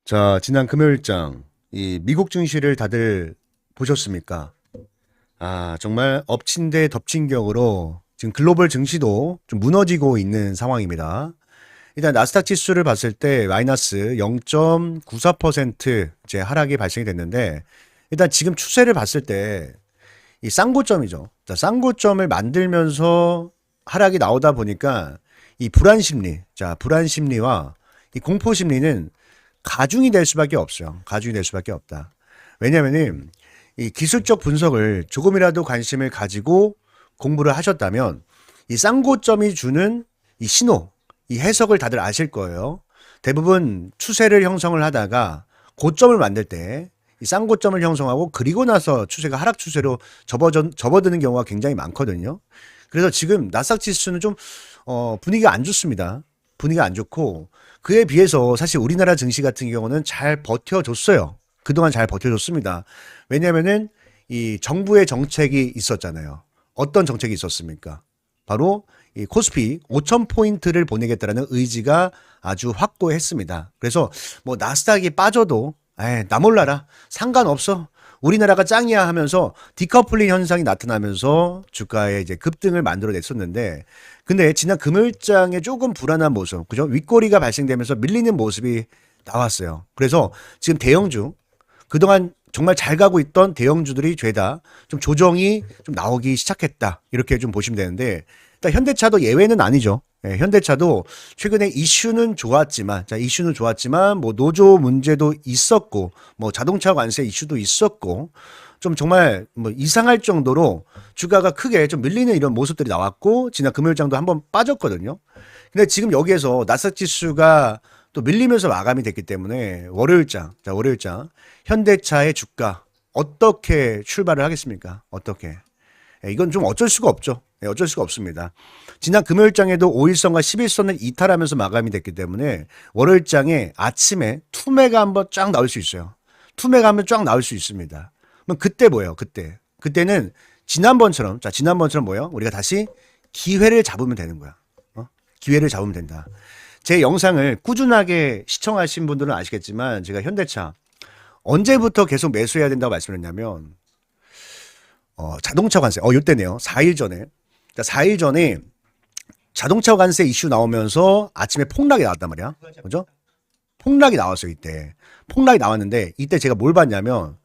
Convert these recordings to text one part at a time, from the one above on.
자, 지난 금요일장 이 미국 증시를 다들 보셨습니까? 정말 엎친 데 덮친 격으로 지금 글로벌 증시도 좀 무너지고 있는 상황입니다. 일단 나스닥 지수를 봤을 때 마이너스 0.94% 이제 하락이 발생이 됐는데, 일단 지금 추세를 봤을 때 이 쌍고점이죠. 자, 쌍고점을 만들면서 하락이 나오다 보니까 이 불안 심리, 자, 불안 심리와 이 공포 심리는 가중이 될 수밖에 없어요. 가중이 될 수밖에 없다. 왜냐면은 이 기술적 분석을 조금이라도 관심을 가지고 공부를 하셨다면 이 쌍고점이 주는 이 신호, 이 해석을 다들 아실 거예요. 대부분 추세를 형성을 하다가 고점을 만들 때 이 쌍고점을 형성하고 그리고 나서 추세가 하락 추세로 접어드는 경우가 굉장히 많거든요. 그래서 지금 나스닥 지수는 좀 분위기가 안 좋습니다. 분위기가 안 좋고, 그에 비해서 사실 우리나라 증시 같은 경우는 잘 버텨줬어요. 그동안 잘 버텨줬습니다. 왜냐면은 이 정부의 정책이 있었잖아요. 어떤 정책이 있었습니까? 바로 이 코스피 5,000포인트를 보내겠다라는 의지가 아주 확고했습니다. 그래서 뭐 나스닥이 빠져도 나 몰라라, 상관없어, 우리나라가 짱이야 하면서 디커플링 현상이 나타나면서 주가에 이제 급등을 만들어냈었는데, 근데 지난 금요일장에 조금 불안한 모습, 그죠? 윗꼬리가 발생되면서 밀리는 모습이 나왔어요. 그래서 지금 대형주, 그동안 정말 잘 가고 있던 대형주들이 죄다 좀 조정이 좀 나오기 시작했다, 이렇게 좀 보시면 되는데, 일단 현대차도 예외는 아니죠. 현대차도 최근에 이슈는 좋았지만, 자, 이슈는 좋았지만, 뭐, 노조 문제도 있었고, 뭐, 자동차 관세 이슈도 있었고, 좀 정말 뭐 이상할 정도로 주가가 크게 좀 밀리는 이런 모습들이 나왔고, 지난 금요일장도 한번 빠졌거든요. 근데 지금 여기에서 나스닥 지수가 또 밀리면서 마감이 됐기 때문에 월요일장, 자, 월요일장, 현대차의 주가 어떻게 출발을 하겠습니까? 어떻게? 이건 좀 어쩔 수가 없죠. 어쩔 수가 없습니다. 지난 금요일장에도 5일선과 11선을 이탈하면서 마감이 됐기 때문에 월요일장에 아침에 투매가 한번 쫙 나올 수 있어요. 투매가 한번 쫙 나올 수 있습니다. 그럼 그때 뭐예요? 그때는 지난번처럼, 자, 지난번처럼 뭐예요? 우리가 다시 기회를 잡으면 되는 거야. 기회를 잡으면 된다. 제 영상을 꾸준하게 시청하신 분들은 아시겠지만, 제가 현대차 언제부터 계속 매수해야 된다고 말씀했냐면, 자동차 관세, 요때네요. 4일 전에. 4일 전에 자동차 관세 이슈 나오면서 아침에 폭락이 나왔단 말이야. 그죠? 폭락이 나왔어요, 이때. 폭락이 나왔는데, 이때 제가 뭘 봤냐면,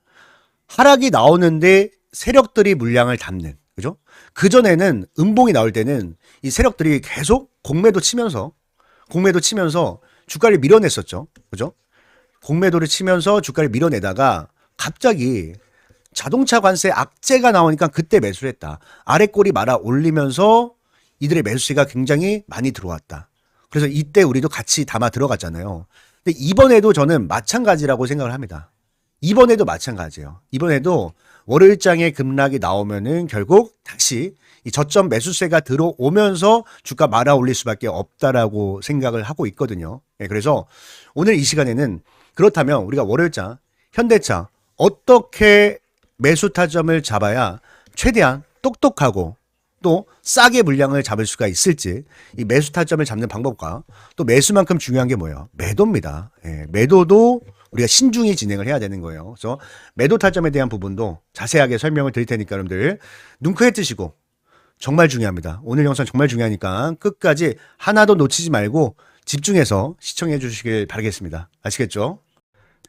하락이 나오는데 세력들이 물량을 담는, 그죠? 그전에는 음봉이 나올 때는 이 세력들이 계속 공매도 치면서 주가를 밀어냈었죠. 그죠? 공매도를 치면서 주가를 밀어내다가 갑자기 자동차 관세 악재가 나오니까 그때 매수를 했다. 아래 꼬리 말아 올리면서 이들의 매수세가 굉장히 많이 들어왔다. 그래서 이때 우리도 같이 담아 들어갔잖아요. 근데 이번에도 저는 마찬가지라고 생각을 합니다. 이번에도 마찬가지예요. 이번에도 월요일장에 급락이 나오면은 결국 다시 이 저점 매수세가 들어오면서 주가 말아 올릴 수밖에 없다라고 생각을 하고 있거든요. 그래서 오늘 이 시간에는 그렇다면 우리가 월요일장 현대차 어떻게 매수 타점을 잡아야 최대한 똑똑하고 또 싸게 물량을 잡을 수가 있을지, 이 매수 타점을 잡는 방법과 또 매수만큼 중요한 게 뭐예요? 매도입니다. 매도도 우리가 신중히 진행을 해야 되는 거예요. 그래서 매도 타점에 대한 부분도 자세하게 설명을 드릴 테니까 여러분들 눈 크게 뜨시고, 정말 중요합니다. 오늘 영상 정말 중요하니까 끝까지 하나도 놓치지 말고 집중해서 시청해 주시길 바라겠습니다. 아시겠죠?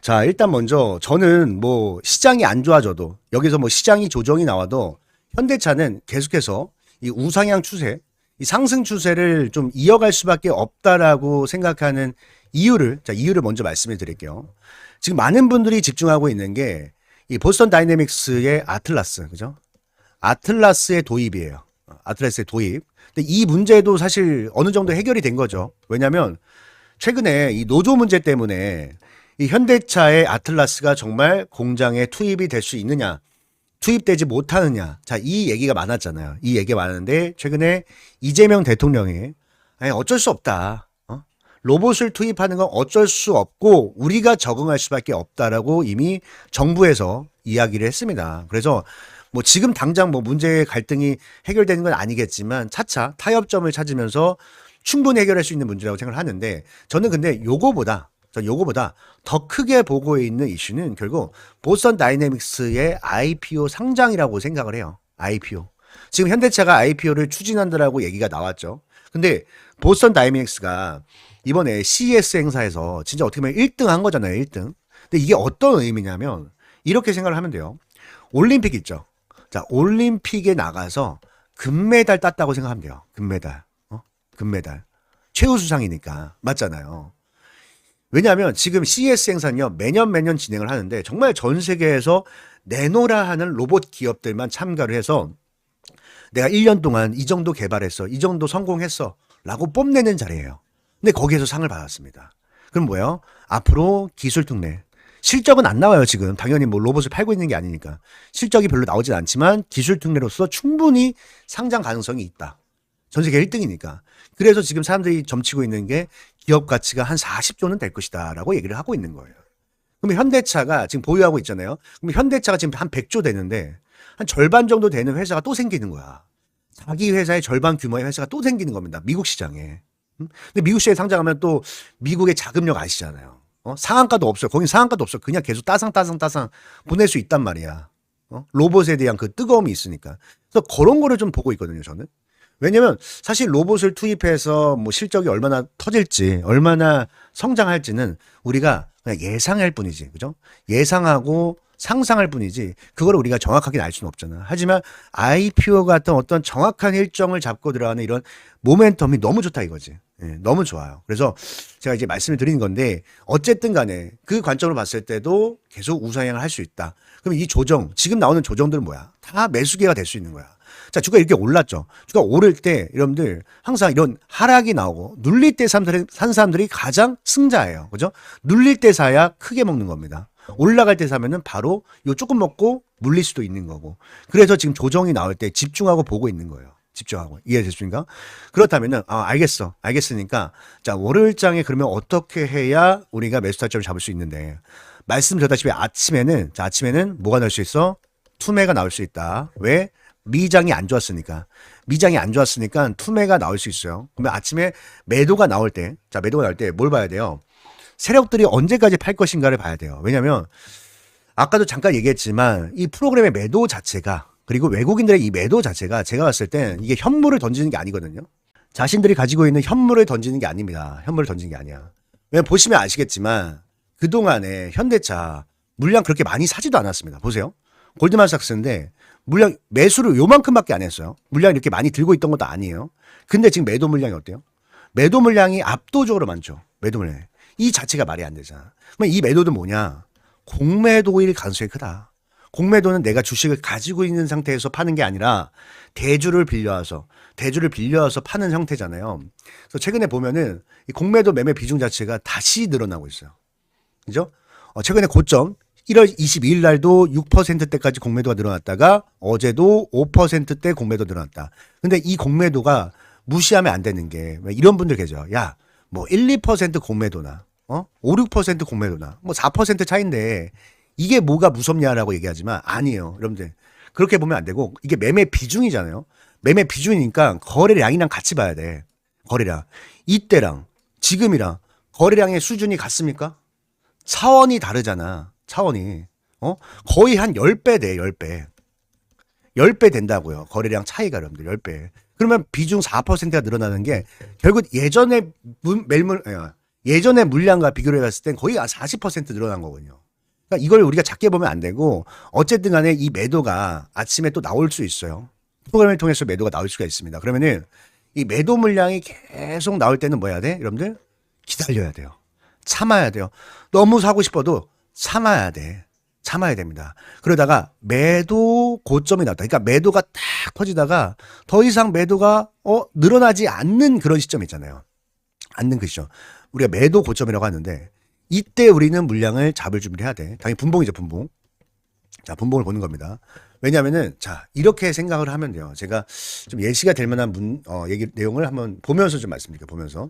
자, 일단 먼저 저는 뭐 시장이 안 좋아져도, 여기서 뭐 시장이 조정이 나와도 현대차는 계속해서 이 우상향 추세, 이 상승 추세를 좀 이어갈 수밖에 없다라고 생각하는 이유를 먼저 말씀을 드릴게요. 지금 많은 분들이 집중하고 있는 게 이 보스턴 다이내믹스의 아틀라스, 그죠? 아틀라스의 도입이에요. 아틀라스의 도입. 근데 이 문제도 사실 어느 정도 해결이 된 거죠. 왜냐면 최근에 이 노조 문제 때문에 이 현대차의 아틀라스가 정말 공장에 투입이 될 수 있느냐, 투입되지 못하느냐. 자, 이 얘기가 많았잖아요. 이 얘기가 많은데 최근에 이재명 대통령이 어쩔 수 없다. 로봇을 투입하는 건 어쩔 수 없고 우리가 적응할 수밖에 없다라고 이미 정부에서 이야기를 했습니다. 그래서 뭐 지금 당장 뭐 문제의 갈등이 해결되는 건 아니겠지만 차차 타협점을 찾으면서 충분히 해결할 수 있는 문제라고 생각을 하는데, 저는 근데 요거보다 저 요거보다 더 크게 보고 있는 이슈는 결국 보스턴 다이내믹스의 IPO 상장이라고 생각을 해요. IPO. 지금 현대차가 IPO를 추진한다라고 얘기가 나왔죠. 근데 보스턴 다이내믹스가 이번에 CES 행사에서 진짜 어떻게 보면 1등 한 거잖아요. 1등. 근데 이게 어떤 의미냐면 이렇게 생각을 하면 돼요. 올림픽 있죠. 자, 올림픽에 나가서 금메달 땄다고 생각하면 돼요. 금메달. 금메달. 최우 수상이니까. 맞잖아요. 왜냐하면 지금 CES 행사는요, 매년 진행을 하는데 정말 전 세계에서 내노라 하는 로봇 기업들만 참가를 해서 내가 1년 동안 이 정도 개발했어. 이 정도 성공했어. 라고 뽐내는 자리예요. 근데 거기에서 상을 받았습니다. 그럼 뭐예요? 앞으로 기술 특례. 실적은 안 나와요, 지금. 당연히 뭐 로봇을 팔고 있는 게 아니니까. 실적이 별로 나오진 않지만 기술 특례로서 충분히 상장 가능성이 있다. 전 세계 1등이니까. 그래서 지금 사람들이 점치고 있는 게 기업 가치가 한 40조는 될 것이다. 라고 얘기를 하고 있는 거예요. 그럼 현대차가 지금 보유하고 있잖아요. 그럼 현대차가 지금 한 100조 되는데 한 절반 정도 되는 회사가 또 생기는 거야. 자기 회사의 절반 규모의 회사가 또 생기는 겁니다. 미국 시장에. 근데 미국 시장에 상장하면 또 미국의 자금력 아시잖아요. 상한가도 없어요. 거긴 상한가도 없어요. 그냥 계속 따상 보낼 수 있단 말이야. 로봇에 대한 그 뜨거움이 있으니까. 그래서 그런 거를 좀 보고 있거든요, 저는. 왜냐면 사실 로봇을 투입해서 뭐 실적이 얼마나 터질지, 얼마나 성장할지는 우리가 그냥 예상할 뿐이지. 그죠? 예상하고 상상할 뿐이지 그걸 우리가 정확하게 알 수는 없잖아. 하지만 IPO 같은 어떤 정확한 일정을 잡고 들어가는 이런 모멘텀이 너무 좋다 이거지. 예, 너무 좋아요. 그래서 제가 이제 말씀을 드리는 건데 어쨌든 간에 그 관점으로 봤을 때도 계속 우상향을 할 수 있다. 그럼 이 조정, 지금 나오는 조정들은 뭐야? 다 매수기가 될 수 있는 거야. 자, 주가 이렇게 올랐죠. 주가 오를 때 여러분들 항상 이런 하락이 나오고 눌릴 때 산 사람들이 가장 승자예요. 그죠? 눌릴 때 사야 크게 먹는 겁니다. 올라갈 때 사면은 바로 요 조금 먹고 물릴 수도 있는 거고. 그래서 지금 조정이 나올 때 집중하고 보고 있는 거예요. 집중하고. 이해되십니까? 그렇다면은, 알겠어. 알겠으니까, 자, 월요일장에 그러면 어떻게 해야 우리가 매수 타점을 잡을 수 있는데, 말씀드렸다시피 아침에는 뭐가 나올 수 있어? 투매가 나올 수 있다. 왜? 미장이 안 좋았으니까. 미장이 안 좋았으니까 투매가 나올 수 있어요. 그러면 아침에 매도가 나올 때, 자, 매도가 나올 때 뭘 봐야 돼요? 세력들이 언제까지 팔 것인가를 봐야 돼요. 왜냐하면 아까도 잠깐 얘기했지만 이 프로그램의 매도 자체가 그리고 외국인들의 이 매도 자체가 제가 봤을 땐 이게 현물을 던지는 게 아니거든요. 자신들이 가지고 있는 현물을 던지는 게 아닙니다. 현물을 던지는 게 아니야. 왜냐면 보시면 아시겠지만 그동안에 현대차 물량 그렇게 많이 사지도 않았습니다. 보세요. 골드만삭스인데 물량 매수를 요만큼밖에 안 했어요. 물량 이렇게 많이 들고 있던 것도 아니에요. 근데 지금 매도 물량이 어때요? 매도 물량이 압도적으로 많죠. 매도 물량이. 이 자체가 말이 안 되잖아. 그럼 이 매도는 뭐냐? 공매도일 가능성이 크다. 공매도는 내가 주식을 가지고 있는 상태에서 파는 게 아니라 대주를 빌려와서 파는 형태잖아요. 그래서 최근에 보면은 이 공매도 매매 비중 자체가 다시 늘어나고 있어요. 그죠? 최근에 고점 1월 22일 날도 6%대까지 공매도가 늘어났다가 어제도 5%대 공매도 늘어났다. 근데 이 공매도가 무시하면 안 되는 게 이런 분들 계세요. 야, 뭐 1, 2% 공매도나 5, 6% 공매도나 뭐 4% 차인데 이게 뭐가 무섭냐라고 얘기하지만 아니에요. 여러분들 그렇게 보면 안 되고 이게 매매 비중이잖아요. 매매 비중이니까 거래량이랑 같이 봐야 돼. 거래량. 이때랑 지금이랑 거래량의 수준이 같습니까? 차원이 다르잖아. 차원이. 거의 한 10배 돼. 10배. 10배 된다고요. 거래량 차이가 여러분들 10배. 그러면 비중 4%가 늘어나는 게 결국 예전에 예전에 물량과 비교를 해봤을 땐 거의 40% 늘어난 거거든요. 그러니까 이걸 우리가 작게 보면 안 되고 어쨌든 간에 이 매도가 아침에 또 나올 수 있어요. 프로그램을 통해서 매도가 나올 수가 있습니다. 그러면은 이 매도 물량이 계속 나올 때는 뭐 해야 돼? 여러분들 기다려야 돼요. 참아야 돼요. 너무 사고 싶어도 참아야 돼. 참아야 됩니다. 그러다가 매도 고점이 나왔다. 그러니까 매도가 딱 퍼지다가 더 이상 매도가 늘어나지 않는 그런 시점이 있잖아요. 않는 그 시점. 우리가 매도 고점이라고 하는데 이때 우리는 물량을 잡을 준비를 해야 돼. 당연히 분봉이죠, 분봉. 자, 분봉을 보는 겁니다. 왜냐면은 자, 이렇게 생각을 하면 돼요. 제가 좀 예시가 될 만한 내용을 한번 보면서 좀 말씀드릴게요. 보면서.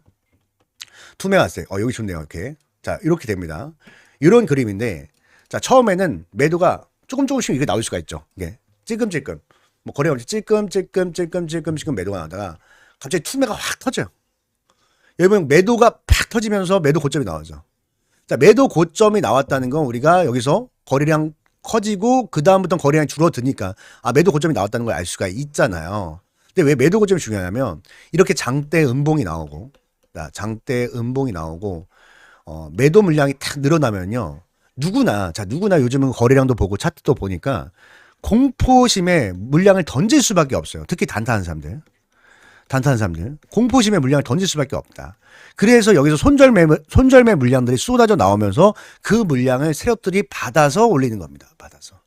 투매 왔어요. 여기 좋네요. 이렇게. 자, 이렇게 됩니다. 이런 그림인데 자, 처음에는 매도가 조금씩 이렇게 나올 수가 있죠. 이게 찔끔찔끔. 뭐 거래가 없이 찔끔 매도가 나다가 갑자기 투매가 확 터져요. 여러분 매도가 팍 터지면서 매도 고점이 나오죠. 자, 매도 고점이 나왔다는 건 우리가 여기서 거래량 커지고 그 다음부터 거래량이 줄어드니까 매도 고점이 나왔다는 걸 알 수가 있잖아요. 근데 왜 매도 고점이 중요하냐면 이렇게 장대 음봉이 나오고 장대 음봉이 나오고 매도 물량이 탁 늘어나면요. 누구나 요즘은 거래량도 보고 차트도 보니까 공포심에 물량을 던질 수밖에 없어요. 특히 단타하는 사람들. 공포심에 물량을 던질 수밖에 없다. 그래서 여기서 손절매 물량들이 쏟아져 나오면서 그 물량을 세력들이 받아서 올리는 겁니다. 받아서.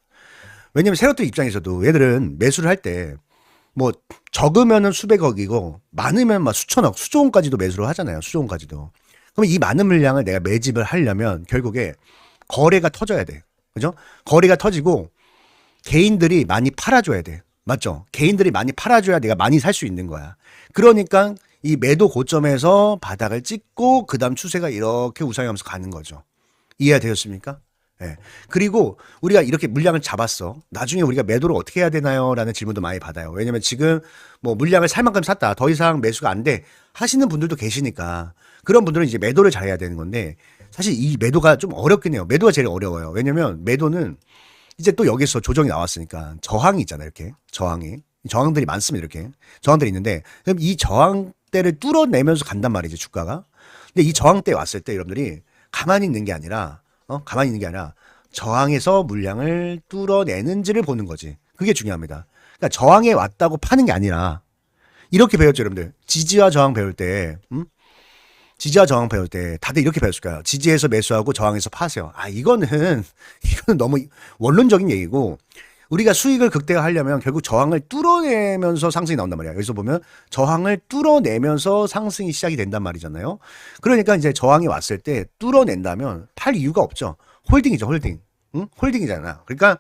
왜냐면 세력들 입장에서도 얘들은 매수를 할 때 뭐 적으면은 수백억이고 많으면 막 수천억, 수조원까지도 매수를 하잖아요. 수조원까지도. 그럼 이 많은 물량을 내가 매집을 하려면 결국에 거래가 터져야 돼. 그죠? 거래가 터지고 개인들이 많이 팔아줘야 돼. 맞죠? 개인들이 많이 팔아줘야 내가 많이 살 수 있는 거야. 그러니까 이 매도 고점에서 바닥을 찍고 그 다음 추세가 이렇게 우상하면서 가는 거죠. 이해가 되셨습니까? 예. 그리고 우리가 이렇게 물량을 잡았어. 나중에 우리가 매도를 어떻게 해야 되나요? 라는 질문도 많이 받아요. 왜냐면 지금 뭐 물량을 살 만큼 샀다. 더 이상 매수가 안 돼. 하시는 분들도 계시니까 그런 분들은 이제 매도를 잘해야 되는 건데 사실 이 매도가 좀 어렵긴 해요. 매도가 제일 어려워요. 왜냐면 매도는 이제 또 여기서 조정이 나왔으니까 저항이 있잖아요. 이렇게 저항들이 많습니다. 이렇게 저항들이 있는데 그럼 이 저항대를 뚫어내면서 간단 말이죠. 주가가. 근데 이 저항대 왔을 때 여러분들이 가만히 있는 게 아니라 저항에서 물량을 뚫어내는지를 보는 거지. 그게 중요합니다. 그러니까 저항에 왔다고 파는 게 아니라 이렇게 배웠죠, 여러분들. 지지와 저항 배울 때, 지지와 저항 배울 때 다들 이렇게 배웠을 거예요. 지지에서 매수하고 저항에서 파세요. 이거는 너무 원론적인 얘기고 우리가 수익을 극대화하려면 결국 저항을 뚫어내면서 상승이 나온단 말이야. 여기서 보면 저항을 뚫어내면서 상승이 시작이 된단 말이잖아요. 그러니까 이제 저항이 왔을 때 뚫어낸다면 팔 이유가 없죠. 홀딩이죠, 홀딩. 응? 홀딩이잖아. 그러니까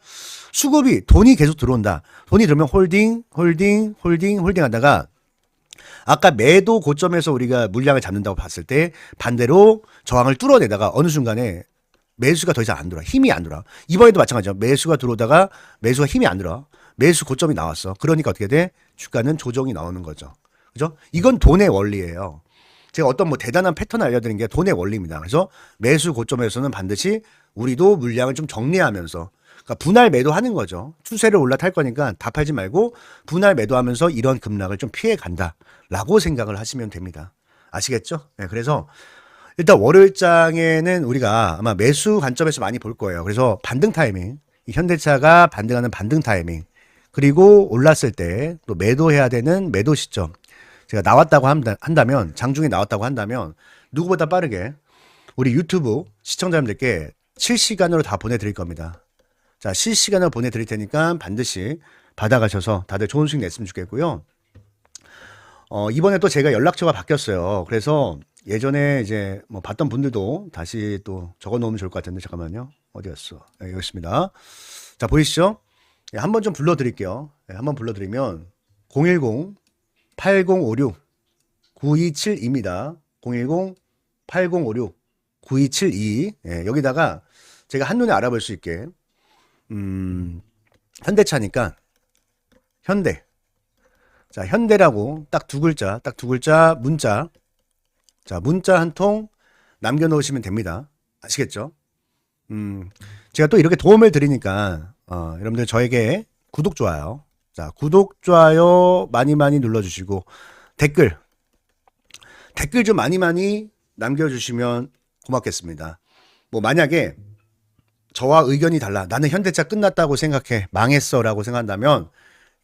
수급이 돈이 계속 들어온다. 돈이 들어오면 홀딩 하다가 아까 매도 고점에서 우리가 물량을 잡는다고 봤을 때 반대로 저항을 뚫어내다가 어느 순간에 매수가 더 이상 안 들어와. 힘이 안 들어와. 이번에도 마찬가지죠. 매수가 들어오다가 매수가 힘이 안 들어와. 매수 고점이 나왔어. 그러니까 어떻게 돼? 주가는 조정이 나오는 거죠. 그죠? 이건 돈의 원리예요. 제가 어떤 뭐 대단한 패턴을 알려드린 게 돈의 원리입니다. 그래서 매수 고점에서는 반드시 우리도 물량을 좀 정리하면서 그러니까 분할 매도하는 거죠. 추세를 올라탈 거니까 다 팔지 말고 분할 매도하면서 이런 급락을 좀 피해 간다라고 생각을 하시면 됩니다. 아시겠죠? 네, 그래서 일단 월요일장에는 우리가 아마 매수 관점에서 많이 볼 거예요. 그래서 반등 타이밍, 이 현대차가 반등하는 반등 타이밍, 그리고 올랐을 때 또 매도해야 되는 매도 시점. 제가 나왔다고 한다면, 장중에 나왔다고 한다면 누구보다 빠르게 우리 유튜브 시청자님들께 실시간으로 다 보내드릴 겁니다. 자, 실시간으로 보내드릴 테니까 반드시 받아가셔서 다들 좋은 수익 냈으면 좋겠고요. 이번에 또 제가 연락처가 바뀌었어요. 그래서 예전에 이제 뭐 봤던 분들도 다시 또 적어 놓으면 좋을 것 같은데 잠깐만요. 어디였어? 네, 여기 있습니다. 자, 보이시죠? 네, 한번 좀 불러드릴게요. 네, 한번 불러드리면 010-8056-9272입니다. 010-8056-9272. 네, 여기다가 제가 한눈에 알아볼 수 있게 현대차니까 현대. 자, 현대라고 딱 두 글자 문자. 자, 문자 한 통 남겨놓으시면 됩니다. 아시겠죠? 제가 또 이렇게 도움을 드리니까, 여러분들 저에게 구독, 좋아요. 자, 구독, 좋아요 많이 눌러주시고, 댓글 좀 많이 남겨주시면 고맙겠습니다. 뭐, 만약에 저와 의견이 달라. 나는 현대차 끝났다고 생각해. 망했어. 라고 생각한다면,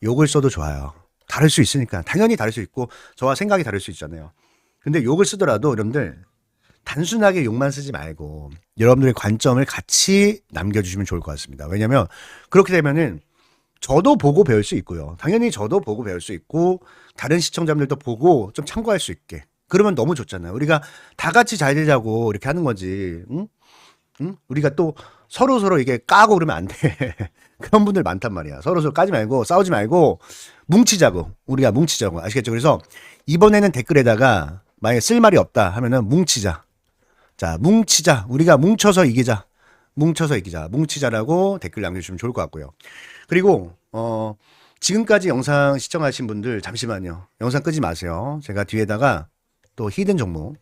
욕을 써도 좋아요. 다를 수 있으니까. 당연히 다를 수 있고, 저와 생각이 다를 수 있잖아요. 근데 욕을 쓰더라도 여러분들 단순하게 욕만 쓰지 말고 여러분들의 관점을 같이 남겨주시면 좋을 것 같습니다. 왜냐면 그렇게 되면은 저도 보고 배울 수 있고요. 당연히 저도 보고 배울 수 있고 다른 시청자분들도 보고 좀 참고할 수 있게. 그러면 너무 좋잖아요. 우리가 다 같이 잘 되자고 이렇게 하는 거지. 응? 우리가 또 서로 이게 까고 그러면 안 돼. 그런 분들 많단 말이야. 서로 까지 말고 싸우지 말고 우리가 뭉치자고. 아시겠죠? 그래서 이번에는 댓글에다가 만약에 쓸 말이 없다 하면은 뭉치자. 자, 뭉치자. 우리가 뭉쳐서 이기자. 뭉치자라고 댓글 남겨주시면 좋을 것 같고요. 그리고 지금까지 영상 시청하신 분들 잠시만요. 영상 끄지 마세요. 제가 뒤에다가 또 히든 종목.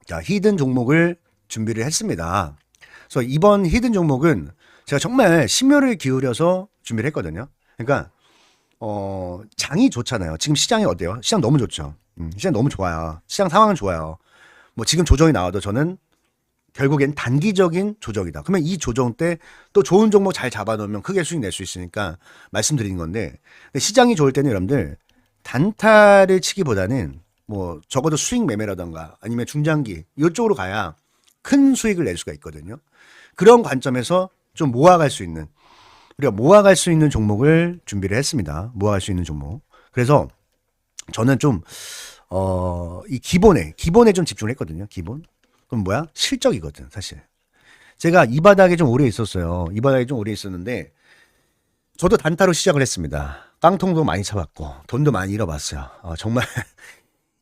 자, 히든 종목을 준비를 했습니다. 그래서 이번 히든 종목은 제가 정말 심혈을 기울여서 준비를 했거든요. 그러니까 장이 좋잖아요. 지금 시장이 어때요? 시장 너무 좋죠. 시장 너무 좋아요. 시장 상황은 좋아요. 뭐 지금 조정이 나와도 저는 결국엔 단기적인 조정이다. 그러면 이 조정 때 또 좋은 종목 잘 잡아놓으면 크게 수익 낼 수 있으니까 말씀드리는 건데, 근데 시장이 좋을 때는 여러분들 단타를 치기보다는 뭐 적어도 수익 매매라던가 아니면 중장기 이쪽으로 가야 큰 수익을 낼 수가 있거든요. 그런 관점에서 좀 모아갈 수 있는, 우리가 모아갈 수 있는 종목을 준비를 했습니다. 모아갈 수 있는 종목. 그래서 저는 좀 이 기본에 좀 집중을 했거든요. 기본. 그럼 뭐야? 실적이거든, 사실. 제가 이 바닥에 좀 오래 있었어요. 이 바닥에 좀 오래 있었는데, 저도 단타로 시작을 했습니다. 깡통도 많이 쳐봤고, 돈도 많이 잃어봤어요. 정말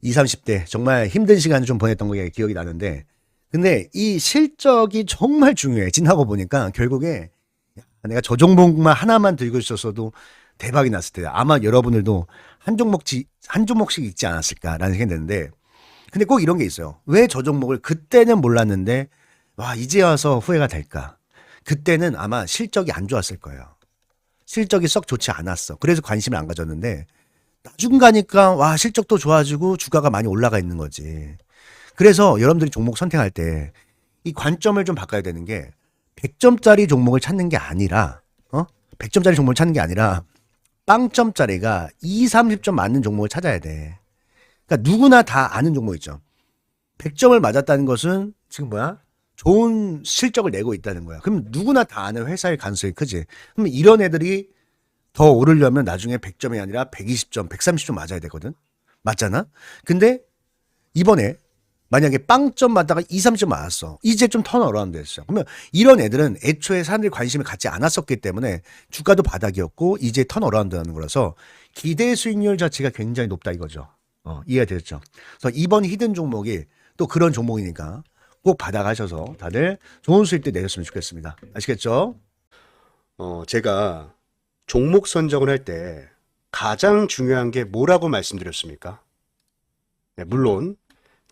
20, 30대 정말 힘든 시간을 좀 보냈던 게 기억이 나는데, 근데 이 실적이 정말 중요해. 지나고 보니까 결국에 내가 저 종목만 하나만 들고 있었어도 대박이 났을 텐데, 아마 여러분들도 한 종목씩 있지 않았을까라는 생각이 드는데, 근데 꼭 이런 게 있어요. 왜 저 종목을 그때는 몰랐는데 와 이제 와서 후회가 될까? 그때는 아마 실적이 안 좋았을 거예요. 실적이 썩 좋지 않았어. 그래서 관심을 안 가졌는데 나중 가니까 와 실적도 좋아지고 주가가 많이 올라가 있는 거지. 그래서 여러분들이 종목 선택할 때 이 관점을 좀 바꿔야 되는 게 100점짜리 종목을 찾는 게 아니라 100점짜리 종목을 찾는 게 아니라 빵점짜리가 2, 30점 맞는 종목을 찾아야 돼. 그러니까 누구나 다 아는 종목 있죠. 100점을 맞았다는 것은 지금 뭐야? 좋은 실적을 내고 있다는 거야. 그럼 누구나 다 아는 회사일 가능성이 크지. 그럼 이런 애들이 더 오르려면 나중에 100점이 아니라 120점, 130점 맞아야 되거든. 맞잖아? 근데 이번에 만약에 빵점 맞다가 2, 30점 맞았어. 이제 좀 턴어라운드 됐어. 그러면 이런 애들은 애초에 사람들이 관심을 갖지 않았었기 때문에 주가도 바닥이었고 이제 턴어라운드 하는 거라서 기대 수익률 자체가 굉장히 높다 이거죠. 이해가 되셨죠? 그래서 이번 히든 종목이 또 그런 종목이니까 꼭 받아가셔서 다들 좋은 수익들 내셨으면 좋겠습니다. 아시겠죠? 제가 종목 선정을 할 때 가장 중요한 게 뭐라고 말씀드렸습니까? 네, 물론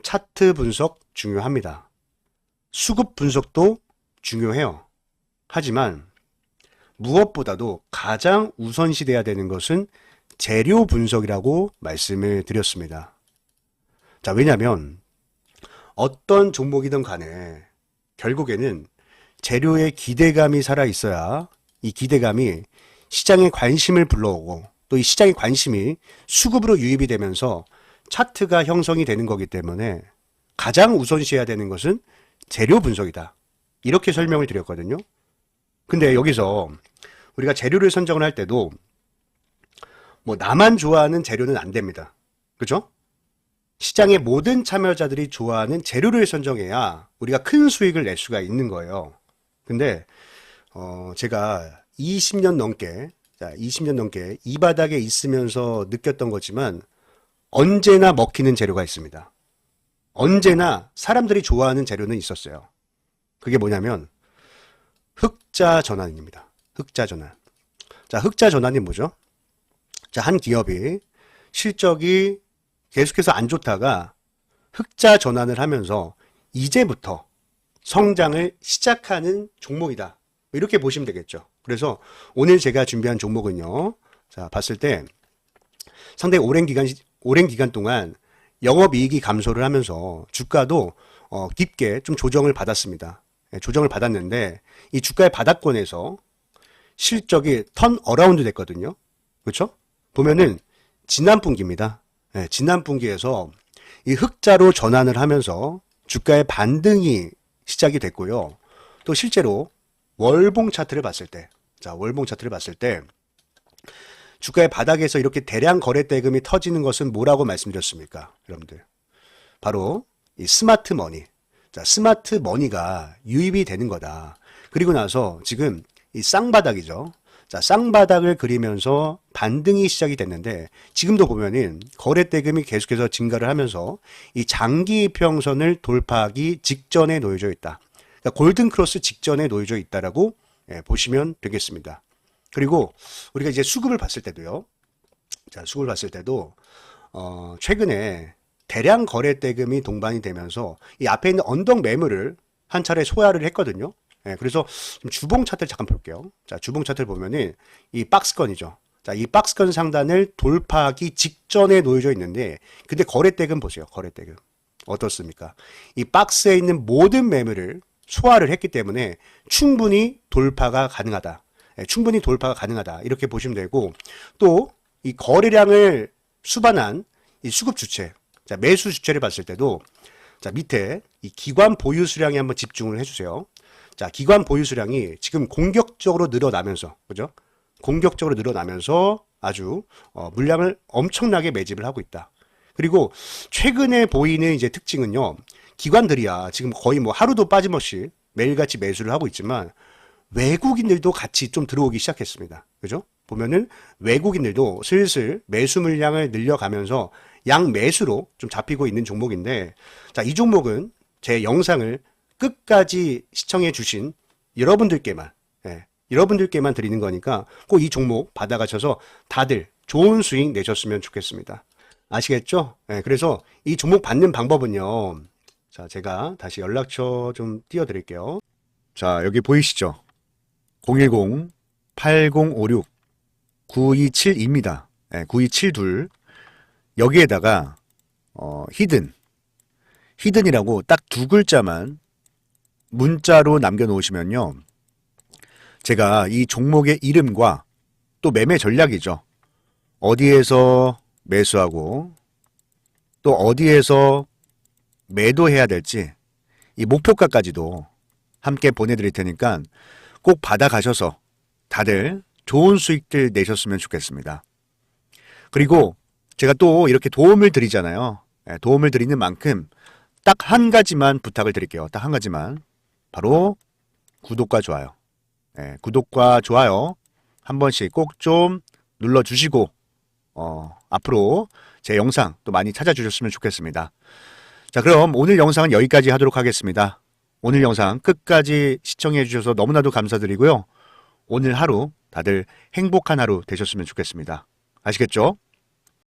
차트 분석 중요합니다. 수급 분석도 중요해요. 하지만 무엇보다도 가장 우선시 돼야 되는 것은 재료 분석이라고 말씀을 드렸습니다. 자, 왜냐하면 어떤 종목이든 간에 결국에는 재료에 기대감이 살아 있어야 이 기대감이 시장의 관심을 불러오고 또 이 시장의 관심이 수급으로 유입이 되면서 차트가 형성이 되는 거기 때문에 가장 우선시해야 되는 것은 재료 분석이다. 이렇게 설명을 드렸거든요. 근데 여기서 우리가 재료를 선정을 할 때도 뭐 나만 좋아하는 재료는 안 됩니다. 그죠? 시장의 모든 참여자들이 좋아하는 재료를 선정해야 우리가 큰 수익을 낼 수가 있는 거예요. 근데 제가 20년 넘게 이 바닥에 있으면서 느꼈던 거지만 언제나 먹히는 재료가 있습니다. 언제나 사람들이 좋아하는 재료는 있었어요. 그게 뭐냐면 흑자 전환입니다. 흑자 전환. 자, 흑자 전환이 뭐죠? 자, 한 기업이 실적이 계속해서 안 좋다가 흑자 전환을 하면서 이제부터 성장을 시작하는 종목이다. 이렇게 보시면 되겠죠. 그래서 오늘 제가 준비한 종목은요. 자, 봤을 때 상당히 오랜 기간 동안 영업이익이 감소를 하면서 주가도 깊게 좀 조정을 받았습니다. 조정을 받았는데 이 주가의 바닥권에서 실적이 턴 어라운드 됐거든요. 그렇죠? 보면은 지난 분기입니다. 지난 분기에서 이 흑자로 전환을 하면서 주가의 반등이 시작이 됐고요. 또 실제로 월봉 차트를 봤을 때, 자, 월봉 차트를 봤을 때 주가의 바닥에서 이렇게 대량 거래 대금이 터지는 것은 뭐라고 말씀드렸습니까? 여러분들. 바로 이 스마트 머니. 자, 스마트 머니가 유입이 되는 거다. 그리고 나서 지금 이 쌍바닥이죠. 자, 쌍바닥을 그리면서 반등이 시작이 됐는데 지금도 보면은 거래 대금이 계속해서 증가를 하면서 이 장기 이평선을 돌파하기 직전에 놓여져 있다. 그러니까 골든 크로스 직전에 놓여져 있다라고 보시면 되겠습니다. 그리고 우리가 이제 수급을 봤을 때도요. 자, 수급을 봤을 때도 최근에 대량 거래 대금이 동반이 되면서 이 앞에 있는 언덕 매물을 한 차례 소화를 했거든요. 예, 그래서 좀 주봉 차트를 잠깐 볼게요. 자, 주봉 차트를 보면은 이 박스권이죠. 자, 이 박스권 상단을 돌파하기 직전에 놓여져 있는데, 근데 거래대금 보세요. 거래대금. 어떻습니까? 이 박스에 있는 모든 매물을 소화를 했기 때문에 충분히 돌파가 가능하다. 예, 충분히 돌파가 가능하다. 이렇게 보시면 되고, 또 이 거래량을 수반한 이 수급 주체, 자, 매수 주체를 봤을 때도, 자, 밑에 이 기관 보유 수량에 한번 집중을 해주세요. 자, 기관 보유 수량이 지금 공격적으로 늘어나면서, 그죠? 공격적으로 늘어나면서 아주 물량을 엄청나게 매집을 하고 있다. 그리고 최근에 보이는 이제 특징은요, 기관들이야 지금 거의 뭐 하루도 빠짐없이 매일같이 매수를 하고 있지만 외국인들도 같이 좀 들어오기 시작했습니다. 그죠? 보면은 외국인들도 슬슬 매수 물량을 늘려가면서 양매수로 좀 잡히고 있는 종목인데, 자, 이 종목은 제 영상을 끝까지 시청해 주신 여러분들께만, 예, 여러분들께만 드리는 거니까 꼭 이 종목 받아가셔서 다들 좋은 수익 내셨으면 좋겠습니다. 아시겠죠? 예, 그래서 이 종목 받는 방법은요. 자, 제가 다시 연락처 좀 띄워드릴게요. 자, 여기 보이시죠? 010-8056-9272입니다. 네, 9272. 여기에다가 히든이라고 딱 두 글자만 문자로 남겨놓으시면요, 제가 이 종목의 이름과 또 매매 전략이죠, 어디에서 매수하고 또 어디에서 매도해야 될지 이 목표가까지도 함께 보내드릴 테니까 꼭 받아가셔서 다들 좋은 수익들 내셨으면 좋겠습니다. 그리고 제가 또 이렇게 도움을 드리잖아요. 도움을 드리는 만큼 딱 한 가지만 부탁을 드릴게요. 딱 한 가지만. 바로 구독과 좋아요. 구독과 좋아요 한 번씩 꼭 좀 눌러주시고 앞으로 제 영상 또 많이 찾아주셨으면 좋겠습니다. 자, 그럼 오늘 영상은 여기까지 하도록 하겠습니다. 오늘 영상 끝까지 시청해 주셔서 너무나도 감사드리고요. 오늘 하루 다들 행복한 하루 되셨으면 좋겠습니다. 아시겠죠?